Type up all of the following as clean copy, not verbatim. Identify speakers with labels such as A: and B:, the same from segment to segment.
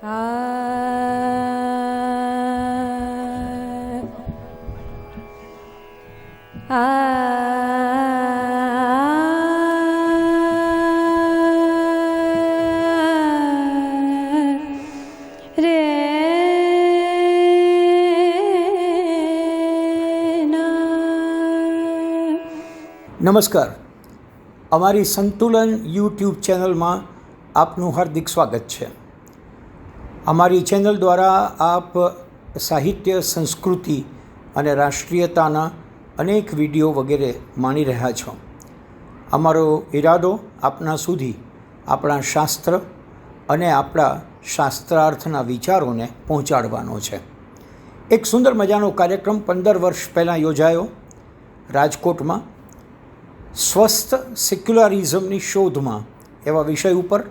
A: નમસ્કાર. અમારી સંતુલન યુટ્યુબ ચેનલમાં આપનું હાર્દિક સ્વાગત છે. અમારી ચેનલ દ્વારા આપ સાહિત્ય, સંસ્કૃતિ અને રાષ્ટ્રીયતાના અનેક વિડીયો વગેરે માણી રહ્યા છો. અમારો ઈરાદો આપના સુધી આપણા શાસ્ત્ર અને આપણા શાસ્ત્રાર્થના વિચારોને પહોંચાડવાનો છે. એક સુંદર મજાનો કાર્યક્રમ 15 વર્ષ પહેલાં યોજાયો રાજકોટમાં. સ્વસ્થ સેક્યુલરિઝમની શોધમાં એવા વિષય ઉપર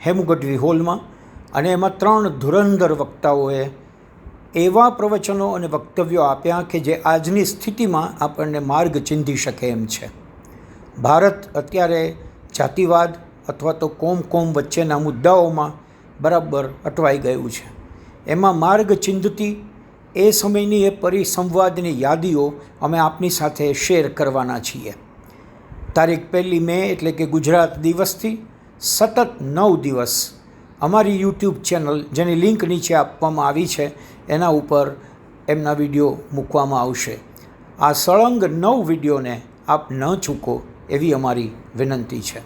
A: હેમુગઢવી હોલમાં, અને એમાં 3 ધુરંધર વક્તાઓએ એવા પ્રવચનો અને વક્તવ્યો આપ્યા કે જે આજની સ્થિતિમાં આપણને માર્ગ ચીંધી શકે એમ છે. ભારત અત્યારે જાતિવાદ અથવા તો કોમ વચ્ચેના મુદ્દાઓમાં બરાબર અટવાઈ ગયું છે. એમાં માર્ગ ચીંધતી એ સમયની એ પરિસંવાદની યાદીઓ અમે આપની સાથે શેર કરવાના છીએ. તારીખ 1 મે એટલે કે ગુજરાત દિવસથી સતત 9 દિવસ અમારી યુટ્યુબ ચેનલ, જેની લિંક નીચે આપવામાં આવી છે, એના ઉપર એમના વિડીયો મૂકવામાં આવશે. આ સળંગ 9 વિડીયોને આપ ન ચૂકો એવી અમારી વિનંતી છે.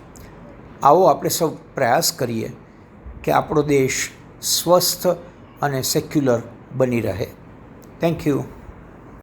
A: આવો આપણે સૌ પ્રયાસ કરીએ કે આપણો દેશ સ્વસ્થ અને સેક્યુલર બની રહે. Thank you.